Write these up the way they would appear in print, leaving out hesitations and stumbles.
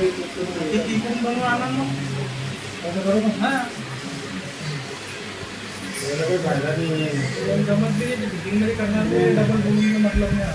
तिकडून बनवून आणा मग. बरोबर हा काही फायदा नाही जमत नाही फिटिंग मध्ये करणार नाही डबल बोलून मतलब नाही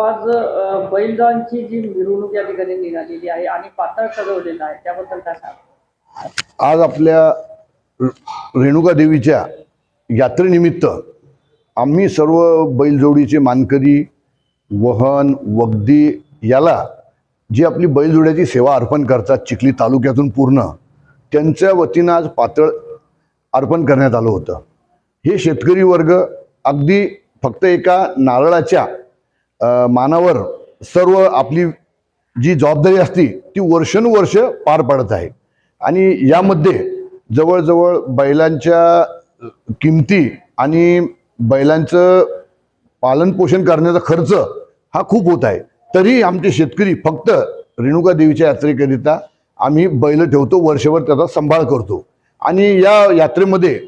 आज बैलगावांची जी मिरवणूक या ठिकाणी निघालेली आहे आणि पातळ सजवलेलं आहे त्याबद्दल काय सांगा? आज आपल्या रेणुका देवीच्या यात्रेनिमित्त आम्ही सर्व बैलजोडीचे मानकरी वहन वगदी याला जी आपली बैलजोड्याची सेवा अर्पण करतात चिखली तालुक्यातून पूर्ण त्यांच्या वतीनं आज पातळ अर्पण करण्यात आलं होतं. हे शेतकरी वर्ग अगदी फक्त एका नारळाच्या मानावर सर्व आपली जी जबाबदारी असती ती वर्षानुवर्ष पार पाडत आहे आणि यामध्ये जवळजवळ बैलांच्या किमती आणि बैलांचं पालनपोषण करण्याचा खर्च हा खूप होत आहे. तरी आमचे शेतकरी फक्त रेणुका देवीच्या यात्रेकरिता आम्ही बैल ठेवतो, वर्षभर त्याचा सांभाळ करतो आणि या यात्रेमध्ये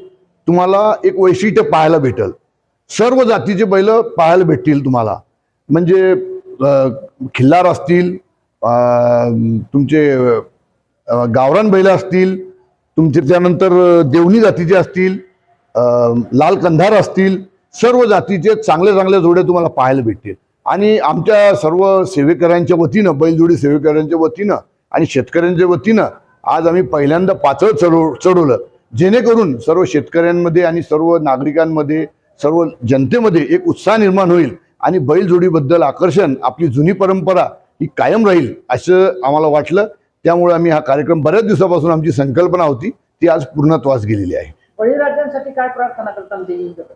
तुम्हाला एक वैशिष्ट्य पाहायला भेटेल. सर्व जातीचे बैल पाहायला भेटतील तुम्हाला, म्हणजे खिल्लार असतील, तुमचे गावरान बैल असतील, तुमचे त्यानंतर देवणी जातीचे असतील, लाल कंधार असतील, सर्व जातीचे चांगले चांगले जोडे तुम्हाला पाहायला भेटतील. आणि आमच्या सर्व सेवेकऱ्यांच्या वतीनं बैलजोडी सेवेकऱ्यांच्या वतीनं आणि शेतकऱ्यांच्या वतीनं आज आम्ही पहिल्यांदा पातळ चढवलं, जेणेकरून सर्व शेतकऱ्यांमध्ये आणि सर्व नागरिकांमध्ये सर्व जनतेमध्ये एक उत्साह निर्माण होईल आणि बैलजोडीबद्दल आकर्षण, आपली जुनी परंपरा ही कायम राहील असं आम्हाला वाटलं. त्यामुळे आम्ही हा कार्यक्रम बऱ्याच दिवसापासून आमची संकल्पना होती ती आज पूर्णत्वास गेलेली आहे. बळीराजांसाठी काय प्रार्थना करतात देवींकडे?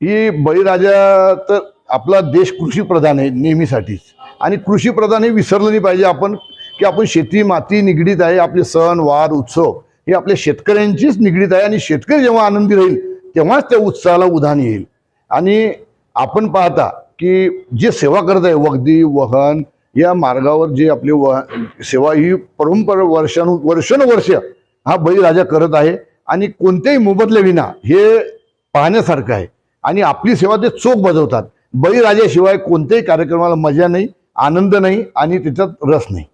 ही बळीराजा तर आपला देश कृषी प्रधान आहे नेहमीसाठीच आणि कृषी प्रधान हे विसरलं नाही पाहिजे आपण की आपण शेती माती निगडीत आहे. आपले सण वार उत्सव हे आपल्या शेतकऱ्यांचीच निगडीत आहे आणि शेतकरी जेव्हा आनंदी राहील तेव्हाच त्या उत्साहाला उधाण येईल. आणि आपण पाहता की जे सेवा करत आहे वगदी वहन या मार्गावर जे आपली सेवा ही परंपरा वर्षानुवर्ष हा बळीराजा करत आहे आणि कोणत्याही मोबदल्याविना हे पाहण्यासारखं आहे आणि आपली सेवा ते चोख बजावतात. बळीराजाशिवाय कोणत्याही कार्यक्रमाला मजा नाही, आनंद नाही आणि त्याच्यात रस नाही.